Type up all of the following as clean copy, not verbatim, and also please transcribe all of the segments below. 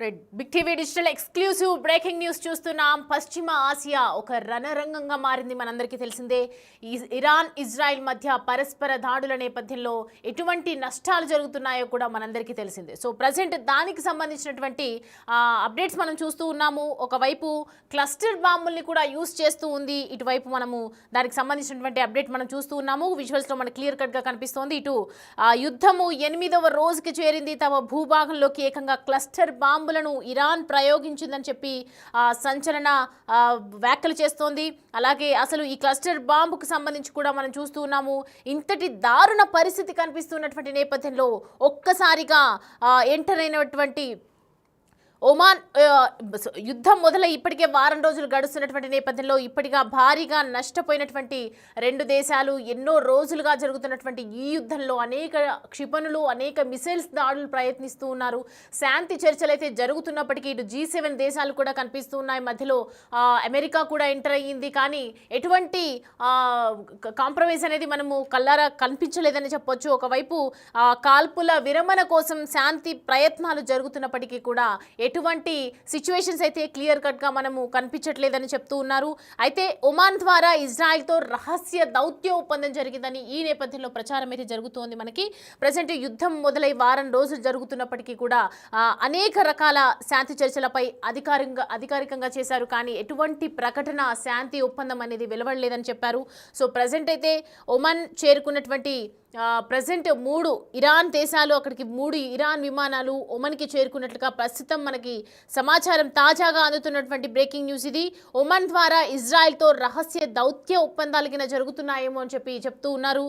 Big TV digital exclusive breaking news చూస్తున్నాం. పశ్చిమ Asia ఒక రణరంగంగా మారింది. మనందరికీ తెలిసిందే. ఇరాన్ ఇజ్రాయెల్ మధ్య పరస్పర దాడుల నేపథ్యంలో ఎటువంటి నష్టాలు జరుగుతున్నాయో కూడా మనందరికీ తెలిసిందే. సో ప్రజెంట్ దానికి సంబంధించినటువంటి అప్డేట్స్ మనం చూస్తూ ఉన్నాము. ఒకవైపు క్లస్టర్ బాంబుల్ని కూడా యూస్ చేస్తూ ఉంది, ఇటువైపు మనము దానికి సంబంధించినటువంటి అప్డేట్ మనం చూస్తూ ఉన్నాము. విజువల్స్లో మనకు క్లియర్ కట్గా కనిపిస్తోంది. ఇటు యుద్ధము 8వ రోజుకి చేరింది. తమ భూభాగంలోకి ఏకంగా క్లస్టర్ బాంబులను ఇరాన్ ప్రయోగించిందని చెప్పి సంచలన వ్యాఖ్యలు చేస్తోంది. అలాగే అసలు ఈ క్లస్టర్ బాంబుకు సంబంధించి కూడా మనం చూస్తూ ఉన్నాము. ఇంతటి దారుణ పరిస్థితి కనిపిస్తున్నటువంటి నేపథ్యంలో ఒక్కసారిగా ఎంటర్ అయినటువంటి ఒమాన్ యుద్ధం మొదలై ఇప్పటికే వారం రోజులు గడుస్తున్నటువంటి నేపథ్యంలో ఇప్పటిగా భారీగా నష్టపోయినటువంటి రెండు దేశాలు, ఎన్నో రోజులుగా జరుగుతున్నటువంటి ఈ యుద్ధంలో అనేక క్షిపణులు, అనేక మిసైల్స్ దాడులు ప్రయత్నిస్తూ ఉన్నారు. శాంతి చర్చలు అయితే జరుగుతున్నప్పటికీ ఇటు G7 దేశాలు కూడా కనిపిస్తూ ఉన్నాయి. మధ్యలో అమెరికా కూడా ఎంటర్ అయ్యింది. కానీ ఎటువంటి కాంప్రమైజ్ అనేది మనము కల్లారా కనిపించలేదని చెప్పొచ్చు. ఒకవైపు కాల్పుల విరమణ కోసం శాంతి ప్రయత్నాలు జరుగుతున్నప్పటికీ కూడా ఎటువంటి సిచ్యువేషన్స్ అయితే క్లియర్ కట్గా మనము కనిపించట్లేదని చెప్తూ ఉన్నారు. అయితే ఒమాన్ ద్వారా ఇజ్రాయెల్తో రహస్య దౌత్య ఒప్పందం జరిగిందని ఈ నేపథ్యంలో ప్రచారం అయితే జరుగుతోంది. మనకి ప్రజెంట్ యుద్ధం మొదలై వారం రోజులు జరుగుతున్నప్పటికీ కూడా అనేక రకాల శాంతి చర్చలపై అధికారికంగా చేశారు. కానీ ఎటువంటి ప్రకటన శాంతి ఒప్పందం అనేది వెలువడలేదని చెప్పారు. సో ప్రజెంట్ అయితే ఒమాన్ చేరుకున్నటువంటి ప్రజెంట్ 3 ఇరాన్ దేశాలు, అక్కడికి 3 ఇరాన్ విమానాలు ఒమన్కి చేరుకున్నట్లుగా ప్రస్తుతం మనకి సమాచారం తాజాగా అందుతున్నటువంటి బ్రేకింగ్ న్యూస్ ఇది. ఒమన్ ద్వారా ఇజ్రాయెల్తో రహస్య దౌత్య ఒప్పందాలు కింద జరుగుతున్నాయేమో అని చెప్తూ ఉన్నారు.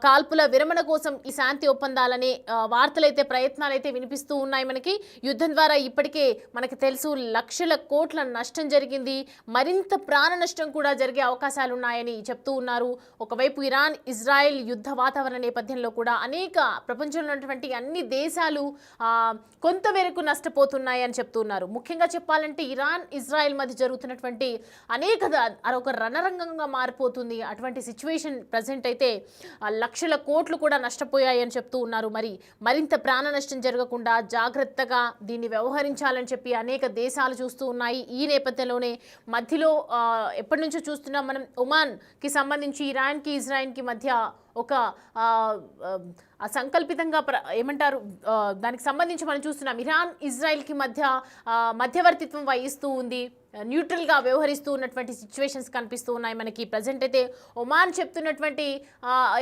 కాల్పుల విరమణ కోసం ఈ శాంతి ఒప్పందాలనే వార్తలైతే ప్రయత్నాలైతే వినిపిస్తూ ఉన్నాయి. మనకి యుద్ధం ద్వారా ఇప్పటికే మనకి తెలుసు లక్షల కోట్ల నష్టం జరిగింది, మరింత ప్రాణ నష్టం కూడా జరిగే అవకాశాలు ఉన్నాయని చెప్తూ ఉన్నారు. ఒకవైపు ఇరాన్ ఇజ్రాయెల్ యుద్ధ వాతావరణ నేపథ్యంలో కూడా అనేక ప్రపంచంలో ఉన్నటువంటి అన్ని దేశాలు కొంతవరకు నష్టపోతున్నాయి అని చెప్తున్నారు. ముఖ్యంగా చెప్పాలంటే ఇరాన్ ఇజ్రాయెల్ మధ్య జరుగుతున్నటువంటి ఒక రణరంగంగా మారిపోతుంది. అటువంటి సిచ్యువేషన్ ప్రజెంట్ అయితే లక్షల కోట్లు కూడా నష్టపోయాయి అని చెప్తూ ఉన్నారు. మరింత ప్రాణ నష్టం జరగకుండా జాగ్రత్తగా దీన్ని వ్యవహరించాలని చెప్పి అనేక దేశాలు చూస్తూ ఉన్నాయి. ఈ నేపథ్యంలోనే మధ్యలో ఎప్పటి నుంచో చూస్తున్నాం మనం, ఒమాన్కి సంబంధించి ఇరాన్కి ఇజ్రాయెల్కి మధ్య ఒక సంకల్పితంగా ఏమంటారు దానికి సంబంధించి మనం చూస్తున్నాం. ఇరాన్ ఇజ్రాయెల్కి మధ్య మధ్యవర్తిత్వం వహిస్తూ ఉంది, న్యూట్రల్గా వ్యవహరిస్తూ ఉన్నటువంటి సిచ్యువేషన్స్ కనిపిస్తూ ఉన్నాయి మనకి. ప్రజెంట్ అయితే ఒమాన్ చెప్తున్నటువంటి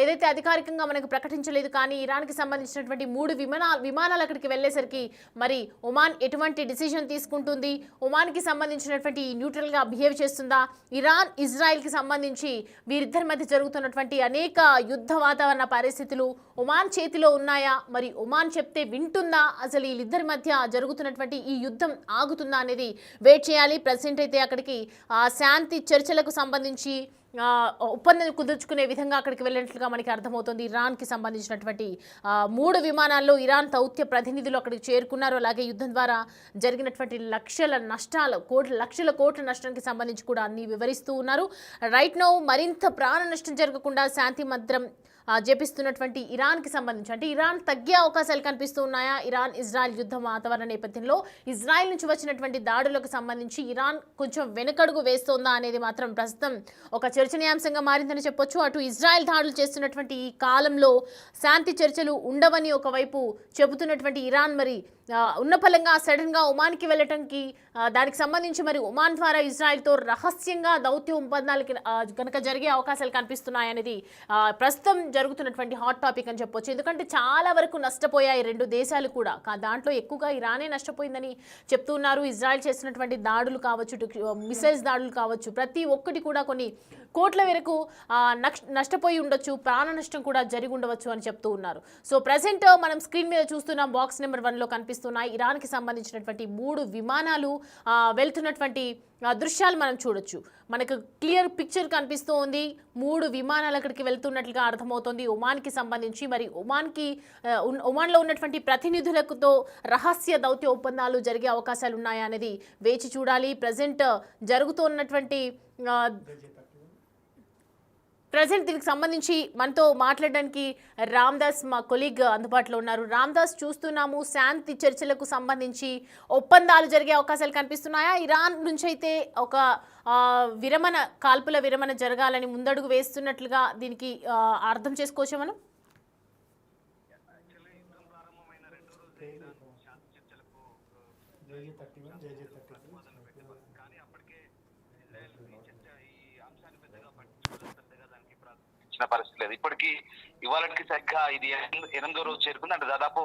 ఏదైతే అధికారికంగా మనకు ప్రకటించలేదు, కానీ ఇరాన్కి సంబంధించినటువంటి 3 విమానాలు అక్కడికి వెళ్ళేసరికి మరి ఒమాన్ ఎటువంటి డిసిజన్ తీసుకుంటుంది, ఒమాన్కి సంబంధించినటువంటి న్యూట్రల్గా బిహేవ్ చేస్తుందా, ఇరాన్ ఇజ్రాయెల్కి సంబంధించి వీరిద్దరి మధ్య జరుగుతున్నటువంటి అనేక యుద్ధ వాతావరణ పరిస్థితులు ఒమాన్ చేతిలో ఉన్నాయా, మరి ఒమాన్ చెప్తే వింటుందా, అసలు వీళ్ళిద్దరి మధ్య జరుగుతున్నటువంటి ఈ యుద్ధం ఆగుతుందా అనేది వెయిట్ చేయాలి. ప్రెసిడెంట్ అయితే అక్కడికి శాంతి చర్చలకు సంబంధించి ఒప్పందం కుదుర్చుకునే విధంగా అక్కడికి వెళ్ళినట్లుగా మనకి అర్థమవుతుంది. ఇరాన్కి సంబంధించినటువంటి 3 విమానాల్లో ఇరాన్ దౌత్య ప్రతినిధులు అక్కడికి చేరుకున్నారు. అలాగే యుద్ధం ద్వారా జరిగినటువంటి లక్షల కోట్ల నష్టానికి సంబంధించి కూడా అన్ని వివరిస్తూ ఉన్నారు. రైట్ నౌ మరింత ప్రాణ నష్టం జరగకుండా శాంతి మంత్రం జపిస్తున్నటువంటి ఇరాన్కి సంబంధించి, అంటే ఇరాన్ తగ్గే అవకాశాలు కనిపిస్తూ ఉన్నాయా? ఇరాన్ ఇజ్రాయెల్ యుద్ధ వాతావరణ నేపథ్యంలో ఇజ్రాయెల్ నుంచి వచ్చినటువంటి దాడులకు సంబంధించి ఇరాన్ కొంచెం వెనకడుగు వేస్తోందా అనేది మాత్రం ప్రస్తుతం ఒక చర్చనీయాంశంగా మారిందని చెప్పొచ్చు. అటు ఇజ్రాయెల్ దాడులు చేస్తున్నటువంటి ఈ కాలంలో శాంతి చర్చలు ఉండవని ఒకవైపు చెబుతున్నటువంటి ఇరాన్ మరి ఉన్న ఫలంగా సడన్గా ఒమాన్కి వెళ్ళటానికి దానికి సంబంధించి మరి ఒమాన్ ద్వారా ఇజ్రాయెల్తో రహస్యంగా దౌత్య ఒప్పందాలకి కనుక జరిగే అవకాశాలు కనిపిస్తున్నాయనేది ప్రస్తుతం జరుగుతున్నటువంటి హాట్ టాపిక్ అని చెప్పొచ్చు. ఎందుకంటే చాలా వరకు నష్టపోయాయి రెండు దేశాలు కూడా, దాంట్లో ఎక్కువగా ఇరానే నష్టపోయిందని చెప్తున్నారు. ఇజ్రాయెల్ చేస్తున్నటువంటి దాడులు కావచ్చు, మిసైల్స్ దాడులు కావచ్చు, ప్రతి ఒక్కటి కూడా కొన్ని కోట్ల వరకు నష్టపోయి ఉండొచ్చు, ప్రాణ నష్టం కూడా జరిగి ఉండవచ్చు అని చెప్తూ ఉన్నారు. సో ప్రజెంట్ మనం స్క్రీన్ మీద చూస్తున్నాం, బాక్స్ నెంబర్ 1లో కనిపిస్తున్నాయి ఇరాన్కి సంబంధించినటువంటి 3 విమానాలు వెళ్తున్నటువంటి దృశ్యాలు మనం చూడొచ్చు. మనకు క్లియర్ పిక్చర్ కనిపిస్తూ ఉంది. 3 విమానాలు అక్కడికి వెళ్తున్నట్లుగా అర్థమవుతుంది ఒమాన్కి సంబంధించి. మరి ఒమాన్లో ఉన్నటువంటి ప్రతినిధులతో రహస్య దౌత్య ఒప్పందాలు జరిగే అవకాశాలు ఉన్నాయా అనేది వేచి చూడాలి. ప్రజెంట్ జరుగుతున్నటువంటి ప్రజెంట్ దీనికి సంబంధించి మనతో మాట్లాడడానికి రామ్దాస్ మా కొలీగ్ అందుబాటులో ఉన్నారు. రామ్దాస్, చూస్తున్నాము శాంతి చర్చలకు సంబంధించి ఒప్పందాలు జరిగే అవకాశాలు కనిపిస్తున్నాయా? ఇరాన్ నుంచి అయితే ఒక కాల్పుల విరమణ జరగాలని ముందడుగు వేస్తున్నట్లుగా దీనికి అర్థం చేసుకోవచ్చా మనం? పరిస్థితి లేదు. ఇప్పటికీ ఇవాళకి సరిగ్గా ఇది 8వ రోజు చేరుకుంది. అంటే దాదాపు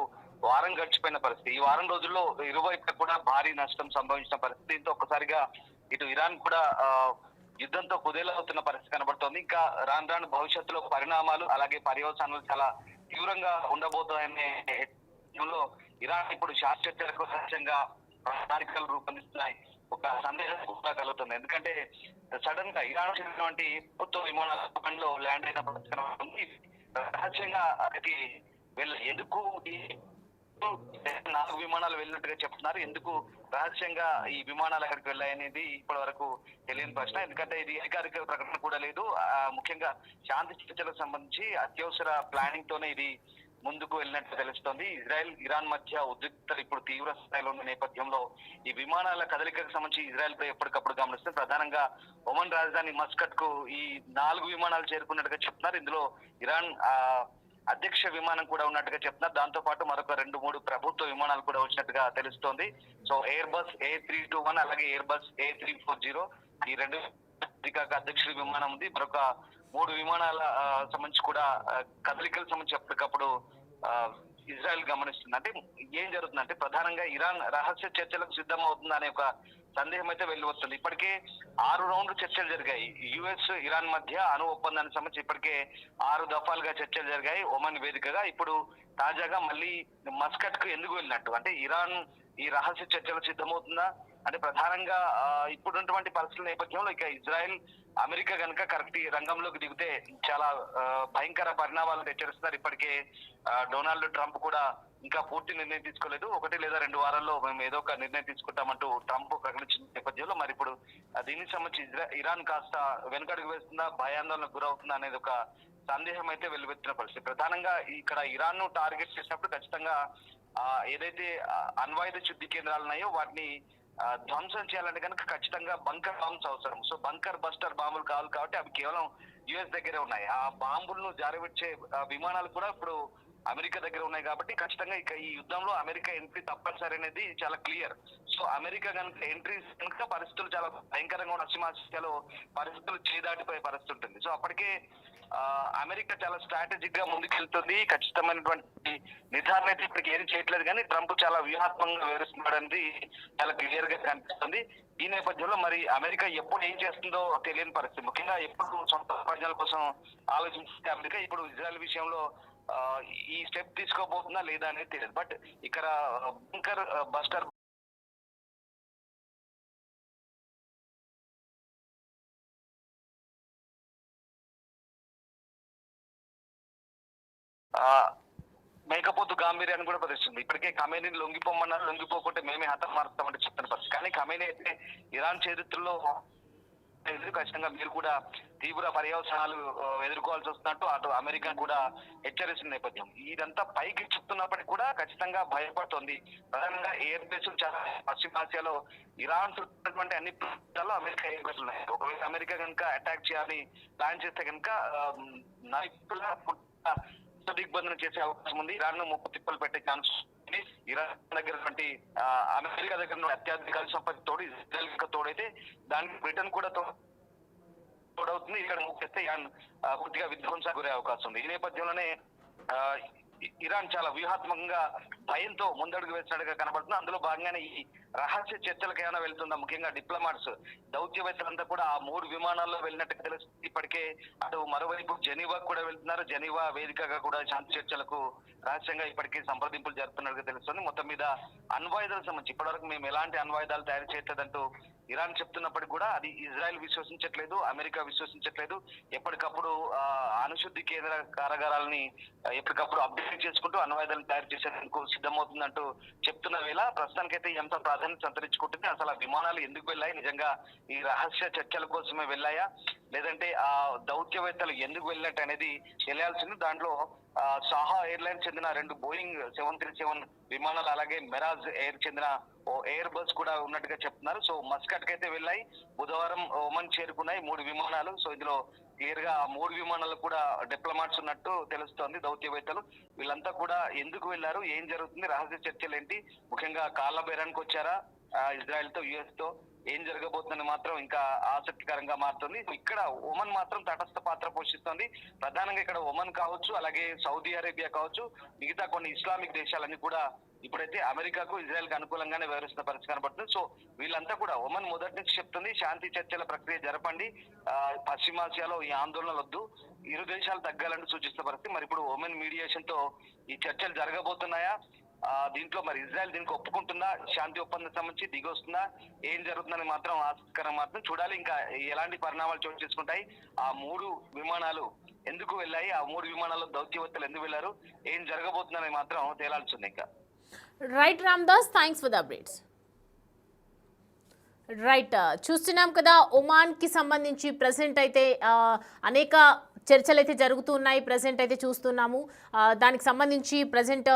వారం గడిచిపోయిన పరిస్థితి. ఈ వారం రోజుల్లో ఇరువైపులా కూడా భారీ నష్టం సంభవించిన పరిస్థితి. దీంతో ఒక్కసారిగా ఇటు ఇరాన్ కూడా యుద్ధంతో కుదేలవుతున్న పరిస్థితి కనబడుతోంది. ఇంకా రాను రాను భవిష్యత్తులో పరిణామాలు అలాగే పర్యవసానాలు చాలా తీవ్రంగా ఉండబోతాయనే ఇరాన్ ఇప్పుడు శాస్త్రచర్యకు సహజంగా ప్రణాళికలు రూపొందిస్తున్నాయి. ఒక సందేహం కూడా కలుగుతుంది. ఎందుకంటే సడన్ గా ఇరాన్ చెందినటువంటి ప్రభుత్వ విమానాల్లో ల్యాండ్ అయిన రహస్యంగా అది ఎందుకు ఈ 4 విమానాలు వెళ్ళినట్టుగా చెప్తున్నారు. ఎందుకు రహస్యంగా ఈ విమానాలు ఎక్కడికి వెళ్ళాయనేది ఇప్పటి వరకు తెలియని ప్రశ్న. ఎందుకంటే ఇది అధికారిక ప్రకటన కూడా లేదు. ముఖ్యంగా శాంతి చర్చలకు సంబంధించి అత్యవసర ప్లానింగ్ తోనే ఇది ముందుకు వెళ్ళినట్టు తెలుస్తోంది. ఇజ్రాయెల్ ఇరాన్ మధ్య ఉద్రిక్తతలు ఇప్పుడు తీవ్ర స్థాయిలో ఉన్న నేపథ్యంలో ఈ విమానాల కదలికకు సంబంధించి ఇజ్రాయెల్ పై ఎప్పటికప్పుడు గమనిస్తుంది. ప్రధానంగా ఒమన్ రాజధాని మస్కట్ కు ఈ 4 విమానాలు చేరుకున్నట్టుగా చెప్తున్నారు. ఇందులో ఇరాన్ అధ్యక్ష విమానం కూడా ఉన్నట్టుగా చెప్తున్నారు. దాంతో పాటు మరొక 2-3 ప్రభుత్వ విమానాలు కూడా వచ్చినట్టుగా తెలుస్తోంది. సో ఎయిర్ బస్ A321 అలాగే ఎయిర్ బస్ A340 ఈ 2 అధ్యక్షుడి విమానం ఉంది. మరొక 3 విమానాల సంబంధించి కూడా కదలికలకు సంబంధించి ఎప్పటికప్పుడు ఇజ్రాయెల్ గమనిస్తుంది. అంటే ఏం జరుగుతుందంటే ప్రధానంగా ఇరాన్ రహస్య చర్చలకు సిద్ధం అవుతుంది అనే ఒక సందేహం అయితే వెళ్ళి వస్తుంది. ఇప్పటికే 6 రౌండ్లు చర్చలు జరిగాయి. US ఇరాన్ మధ్య అణు ఒప్పందానికి సంబంధించి ఇప్పటికే 6 దఫాలుగా చర్చలు జరిగాయి ఒమన్ వేదికగా. ఇప్పుడు తాజాగా మళ్ళీ మస్కట్ కు ఎందుకు వెళ్ళినట్టు? అంటే ఇరాన్ ఈ రహస్య చర్చలకు సిద్ధమవుతుందా అంటే ప్రధానంగా ఇప్పుడున్నటువంటి పరిస్థితుల నేపథ్యంలో ఇక ఇజ్రాయెల్ అమెరికా కనుక కరెక్ట్ ఈ రంగంలోకి దిగితే చాలా భయంకర పరిణామాలను హెచ్చరిస్తున్నారు. ఇప్పటికే డొనాల్డ్ ట్రంప్ కూడా ఇంకా పూర్తి నిర్ణయం తీసుకోలేదు. 1 లేదా 2 వారాల్లో మేము ఏదో ఒక నిర్ణయం తీసుకుంటామంటూ ట్రంప్ ప్రకటించిన నేపథ్యంలో మరి ఇప్పుడు దీనికి సంబంధించి ఇరాన్ కాస్త వెనుకడుగు వేస్తుందా, భయాందోళనకు గురవుతుందా అనేది ఒక సందేహం అయితే వెలువెత్తిన పరిస్థితి. ప్రధానంగా ఇక్కడ ఇరాన్ ను టార్గెట్ చేసినప్పుడు ఖచ్చితంగా ఏదైతే అణ్వాయుధ శుద్ధి కేంద్రాలు ఉన్నాయో వాటిని ధ్వంసం చేయాలంటే కనుక ఖచ్చితంగా బంకర్ బాంబ్స్ అవసరం. సో బంకర్ బస్టర్ బాంబులు కావాలి కాబట్టి అవి కేవలం US దగ్గరే ఉన్నాయి. ఆ బాంబులను జారవిడ్చే విమానాలు కూడా ఇప్పుడు అమెరికా దగ్గర ఉన్నాయి కాబట్టి ఖచ్చితంగా ఇక ఈ యుద్ధంలో అమెరికా ఎంట్రీ తప్పనిసరి అనేది చాలా క్లియర్. సో అమెరికా కనుక ఎంట్రీ కనుక పరిస్థితులు చాలా భయంకరంగా ఉన్న పశ్చిమాసియాలో పరిస్థితులు చేదాటిపోయే పరిస్థితి ఉంటుంది. సో అప్పటికే అమెరికా చాలా స్ట్రాటజిక్ గా ముందుకెళ్తుంది. ఖచ్చితమైనటువంటి నిర్ధారణ అయితే ఇప్పటికి ఏం చేయట్లేదు, కానీ ట్రంప్ చాలా వ్యూహాత్మకంగా వివరిస్తున్నాడు అనేది చాలా క్లియర్ గా కనిపిస్తుంది. ఈ నేపథ్యంలో మరి అమెరికా ఎప్పుడు ఏం చేస్తుందో తెలియని పరిస్థితి. ముఖ్యంగా ఎప్పుడు సొంత ప్రజల కోసం ఆలోచించే అమెరికా ఇప్పుడు ఇజ్రాయెల్ విషయంలో ఈ స్టెప్ తీసుకోబోతుందా లేదా అనేది తెలియదు. బట్ ఇక్కడ బంకర్ బస్టర్ మేకపోతు గాంభీర్యాన్ని కూడా ప్రదర్శిస్తుంది. ఇప్పటికే ఖమేనీని లొంగిపోమన్నారు, లొంగిపోకుంటే మేమే హతమారుస్తామంటే చెప్తున్న పరిస్థితి. కానీ ఖమేనీ అయితే ఇరాన్ చరిత్రలో ఖచ్చితంగా మీరు కూడా తీవ్ర పర్యవసానాలు ఎదుర్కోవాల్సి వస్తున్నట్టు అటు అమెరికా కూడా హెచ్చరిస్తున్న నేపథ్యం. ఇదంతా పైకి చెప్తున్నప్పటికీ కూడా ఖచ్చితంగా భయపడుతోంది. ప్రధానంగా ఎయిర్ బేస్ చాలా పశ్చిమాసియాలో ఇరాన్ చుట్టూన్నటువంటి అన్ని ప్రాంతాల్లో అమెరికా ఎయిర్ బేస్ ఉన్నాయి. ఒకవేళ అమెరికా కనుక అటాక్ చేయాలని ప్లాన్ చేస్తే కనుక దిగ్బంధనం చేసే అవకాశం ఉంది. ఇరాన్ ను ముప్పు తిప్పలు పెట్టే ఛాన్స్ ఉంది. ఇరాన్ దగ్గర అమెరికా దగ్గర అత్యాధిక సంపత్తి తోడు ఇజ్రాయెల్ తోడైతే దానికి బ్రిటన్ కూడా తోడవుతుంది. ఇక్కడ ముఖ్యస్తే ఇరాన్ పూర్తిగా విధ్వంసానికి గురే అవకాశం ఉంది. ఈ నేపథ్యంలోనే ఇరాన్ చాలా వ్యూహాత్మకంగా భయంతో ముందడుగు వేసినట్టుగా కనబడుతుంది. అందులో భాగంగానే ఈ రహస్య చర్చలకు ఏమైనా వెళ్తుందా, ముఖ్యంగా డిప్లొమాట్స్ దౌత్యవేత్తలంతా కూడా ఆ 3 విమానాల్లో వెళ్ళినట్టుగా తెలుస్తుంది. ఇప్పటికే అటు మరోవైపు జెనీవా కూడా వెళ్తున్నారు. జెనీవా వేదికగా కూడా శాంతి చర్చలకు రహస్యంగా ఇప్పటికే సంప్రదింపులు జరుపుతున్నట్టుగా తెలుస్తుంది. మొత్తం మీద అణ్వాయుధాలకు సంబంధించి ఇప్పటివరకు మేము ఎలాంటి అణ్వాయుధాలు తయారు చేయట్లేదంటూ ఇరాన్ చెప్తున్నప్పటికీ కూడా అది ఇజ్రాయెల్ విశ్వసించట్లేదు, అమెరికా విశ్వసించట్లేదు. ఎప్పటికప్పుడు అణుశుద్ధి కేంద్ర కారాగారాలని ఎప్పటికప్పుడు అప్డేట్ చేసుకుంటూ అణ్వాయుధాలను తయారు చేసేందుకు సిద్ధమవుతుందంటూ చెప్తున్న వేళ ప్రస్తుతానికైతే ఎంత ప్రాధాన్యత సంతరించుకుంటుంది, అసలు ఆ విమానాలు ఎందుకు వెళ్ళాయి, నిజంగా ఈ రహస్య చర్చల కోసమే వెళ్ళాయా, లేదంటే ఆ దౌత్యవేత్తలు ఎందుకు వెళ్ళినట్టు అనేది తెలియాల్సింది. దాంట్లో సాహా ఎయిర్లైన్స్ చెందిన 2 బోయింగ్ 737 విమానాలు, అలాగే మెరాజ్ ఎయిర్ చెందిన ఓ ఎయిర్ బస్ కూడా ఉన్నట్టుగా చెప్తున్నారు. సో మస్కట్ కైతే వెళ్ళాయి, బుధవారం ఒమన్ చేరుకున్నాయి 3 విమానాలు. సో ఇందులో క్లియర్ గా 3 విమానాలు కూడా డిప్లొమాట్స్ ఉన్నట్టు తెలుస్తోంది. దౌత్యవేత్తలు వీళ్ళంతా కూడా ఎందుకు వెళ్లారు, ఏం జరుగుతుంది, రహస్య చర్చలు ఏంటి, ముఖ్యంగా కాళ్ళ బేరానికి వచ్చారా ఇజ్రాయెల్ తో, యుఎస్ తో, ఏం జరగబోతుందని మాత్రం ఇంకా ఆసక్తికరంగా మారుతుంది. ఇక్కడ ఒమన్ మాత్రం తటస్థ పాత్ర పోషిస్తోంది. ప్రధానంగా ఇక్కడ ఒమన్ కావచ్చు, అలాగే సౌదీ అరేబియా కావచ్చు, మిగతా కొన్ని ఇస్లామిక్ దేశాలన్నీ కూడా ఇప్పుడైతే అమెరికాకు ఇజ్రాయెల్ కు అనుకూలంగానే వ్యవహరిస్తున్న పరిస్థితి కనబడుతుంది. సో వీళ్ళంతా కూడా ఒమన్ మొదటి నుంచి చెప్తుంది శాంతి చర్చల ప్రక్రియ జరపండి, పశ్చిమాసియాలో ఈ ఆందోళనలు వద్దు, ఇరు దేశాలు తగ్గాలని సూచిస్తున్న పరిస్థితి. మరి ఇప్పుడు ఒమన్ మీడియేషన్ తో ఈ చర్చలు జరగబోతున్నాయా, దీంట్లో మరి ఇజ్రాయెల్ దీనికి ఒప్పుకుంటుందా, శాంతి ఒప్పందం సంబంధించి దిగొస్తుందా, ఏం జరుగుతుందని మాత్రం ఆసక్తికరం మాత్రం చూడాలి. ఇంకా ఎలాంటి పరిణామాలు చోటు చేసుకుంటాయి, ఆ 3 విమానాలు ఎందుకు వెళ్ళాయి, ఆ 3 విమానాల్లో దౌత్యవేత్తలు ఎందుకు వెళ్ళారు, ఏం జరగబోతుందని మాత్రం తేలాల్సింది. ఇంకా right Ramdas, thanks for the updates. Right, చూస్తున్నాం కదా ఒమాన్కి సంబంధించి ప్రజెంట్ అయితే అనేక చర్చలు అయితే జరుగుతూ ఉన్నాయి. ప్రజెంట్ అయితే చూస్తున్నాము. దానికి సంబంధించి ప్రజెంట్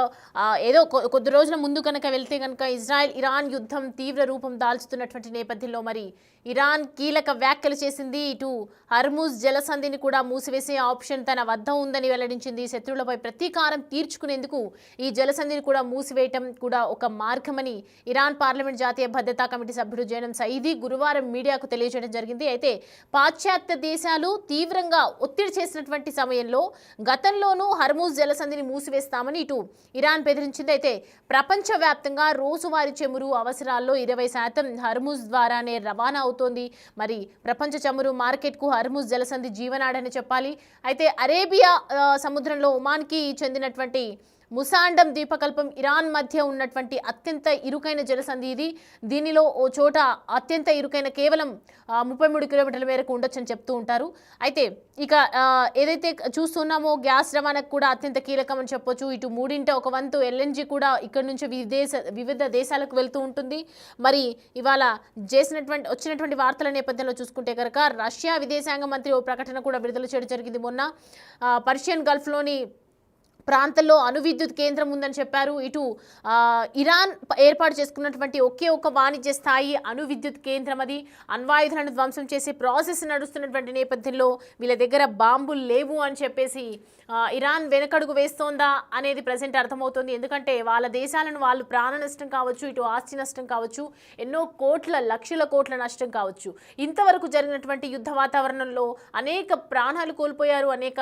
ఏదో కొద్ది రోజుల ముందు కనుక వెళ్తే కనుక ఇజ్రాయెల్ ఇరాన్ యుద్ధం తీవ్ర రూపం దాల్చుతున్నటువంటి నేపథ్యంలో మరి ఇరాన్ కీలక వ్యాఖ్యలు చేసింది. ఇటు హర్ముజ్ జలసంధిని కూడా మూసివేసే ఆప్షన్ తన వద్ద ఉందని వెల్లడించింది. శత్రువులపై ప్రతీకారం తీర్చుకునేందుకు ఈ జలసంధిని కూడా మూసివేయటం కూడా ఒక మార్గమని ఇరాన్ పార్లమెంట్ జాతీయ భద్రతా కమిటీ సభ్యుడు జైనం సయీదీ గురువారం మీడియాకు తెలియజేయడం జరిగింది. అయితే పాశ్చాత్య దేశాలు తీవ్రంగా ఒత్తిడి చేసినటువంటి సమయంలో గతంలోనూ హర్ముజ్ జలసంధిని మూసివేస్తామని ఇటు ఇరాన్ బెదిరించింది. అయితే ప్రపంచవ్యాప్తంగా రోజువారీ చమురు అవసరాల్లో 20% హర్ముజ్ ద్వారానే రవాణా అవుతోంది. మరి ప్రపంచ చమురు మార్కెట్కు హర్ముజ్ జలసంధి జీవనాడని చెప్పాలి. అయితే అరేబియా సముద్రంలో ఒమాన్కి చెందినటువంటి ముసాండం ద్వీపకల్పం ఇరాన్ మధ్య ఉన్నటువంటి అత్యంత ఇరుకైన జలసంధి ఇది. దీనిలో ఓ చోట అత్యంత ఇరుకైన కేవలం 33 కిలోమీటర్ల మేరకు ఉండొచ్చని చెప్తూ ఉంటారు. అయితే ఇక ఏదైతే చూస్తున్నామో గ్యాస్ రవాణాకు కూడా అత్యంత కీలకం అని చెప్పొచ్చు. ఇటు 3 ఒక వంతు LNG కూడా ఇక్కడ నుంచి వివిధ దేశాలకు వెళ్తూ ఉంటుంది. మరి ఇవాళ వచ్చినటువంటి వార్తల నేపథ్యంలో చూసుకుంటే కనుక రష్యా విదేశాంగ మంత్రి ఓ ప్రకటన కూడా విడుదల చేయడం జరిగింది. మొన్న పర్షియన్ గల్ఫ్లోని ప్రాంతంలో అణు విద్యుత్ కేంద్రం ఉందని చెప్పారు. ఇటు ఇరాన్ ఏర్పాటు చేసుకున్నటువంటి ఒకే ఒక వాణిజ్య స్థాయి అణు విద్యుత్ కేంద్రం అది. అణ్వాయుధాలను ధ్వంసం చేసే ప్రాసెస్ నడుస్తున్నటువంటి నేపథ్యంలో వీళ్ళ దగ్గర బాంబులు లేవు అని చెప్పేసి ఇరాన్ వెనకడుగు వేస్తోందా అనేది ప్రజెంట్ అర్థమవుతుంది. ఎందుకంటే వాళ్ళ దేశాలను వాళ్ళు ప్రాణ నష్టం కావచ్చు, ఇటు ఆస్తి నష్టం కావచ్చు, ఎన్నో లక్షల కోట్ల నష్టం కావచ్చు. ఇంతవరకు జరిగినటువంటి యుద్ధ వాతావరణంలో అనేక ప్రాణాలు కోల్పోయారు, అనేక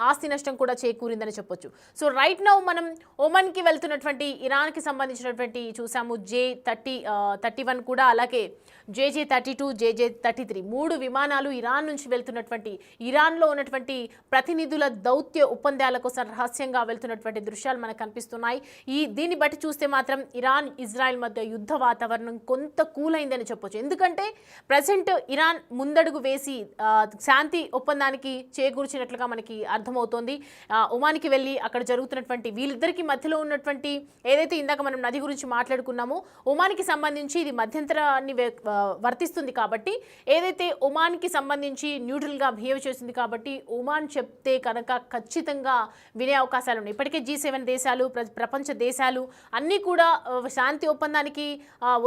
ఆస్తి నష్టం కూడా చేకూరిందని చెప్పొచ్చు. సో రైట్ నౌ మనం ఒమన్కి వెళ్తున్నటువంటి ఇరాన్కి సంబంధించినటువంటి చూసాము J-31 కూడా, అలాగే JJ-32, JJ-33 3 విమానాలు ఇరాన్ నుంచి వెళ్తున్నటువంటి, ఇరాన్లో ఉన్నటువంటి ప్రతినిధుల దౌత్య ఒప్పందాల కోసం రహస్యంగా వెళ్తున్నటువంటి దృశ్యాలు మనకు కనిపిస్తున్నాయి. దీన్ని బట్టి చూస్తే మాత్రం ఇరాన్ ఇజ్రాయెల్ మధ్య యుద్ధ వాతావరణం కొంత కూలైందని చెప్పొచ్చు. ఎందుకంటే ప్రజెంట్ ఇరాన్ ముందడుగు వేసి శాంతి ఒప్పందానికి చేకూర్చినట్లుగా మనకి అర్థమవుతోంది. ఒమాన్కి వెళ్ళి అక్కడ జరుగుతున్నటువంటి వీళ్ళిద్దరికి మధ్యలో ఉన్నటువంటి ఏదైతే ఇందాక మనం నది గురించి మాట్లాడుకున్నామో ఒమాన్కి సంబంధించి ఇది మధ్యంతరాన్ని వర్తిస్తుంది కాబట్టి, ఏదైతే ఒమాన్కి సంబంధించి న్యూట్రల్గా బిహేవ్ చేసింది కాబట్టి ఒమాన్ చెప్తే కనుక ఖచ్చితంగా వినే అవకాశాలు ఉన్నాయి. ఇప్పటికే G7 దేశాలు, ప్రపంచ దేశాలు అన్నీ కూడా శాంతి ఒప్పందానికి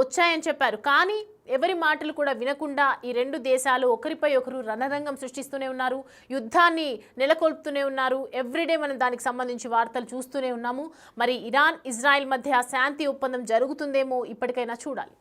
వచ్చాయని చెప్పారు. కానీ ఎవరి మాటలు కూడా వినకుండా ఈ 2 దేశాలు ఒకరిపై ఒకరు రణరంగం సృష్టిస్తూనే ఉన్నారు, యుద్ధాన్ని నెలకొల్పుతూనే ఉన్నారు. ఎవ్రీడే మనం దానికి సంబంధించి వార్తలు చూస్తూనే ఉన్నాము. మరి ఇరాన్ ఇజ్రాయెల్ మధ్య శాంతి ఒప్పందం జరుగుతుందేమో ఇప్పటికైనా చూడాలి.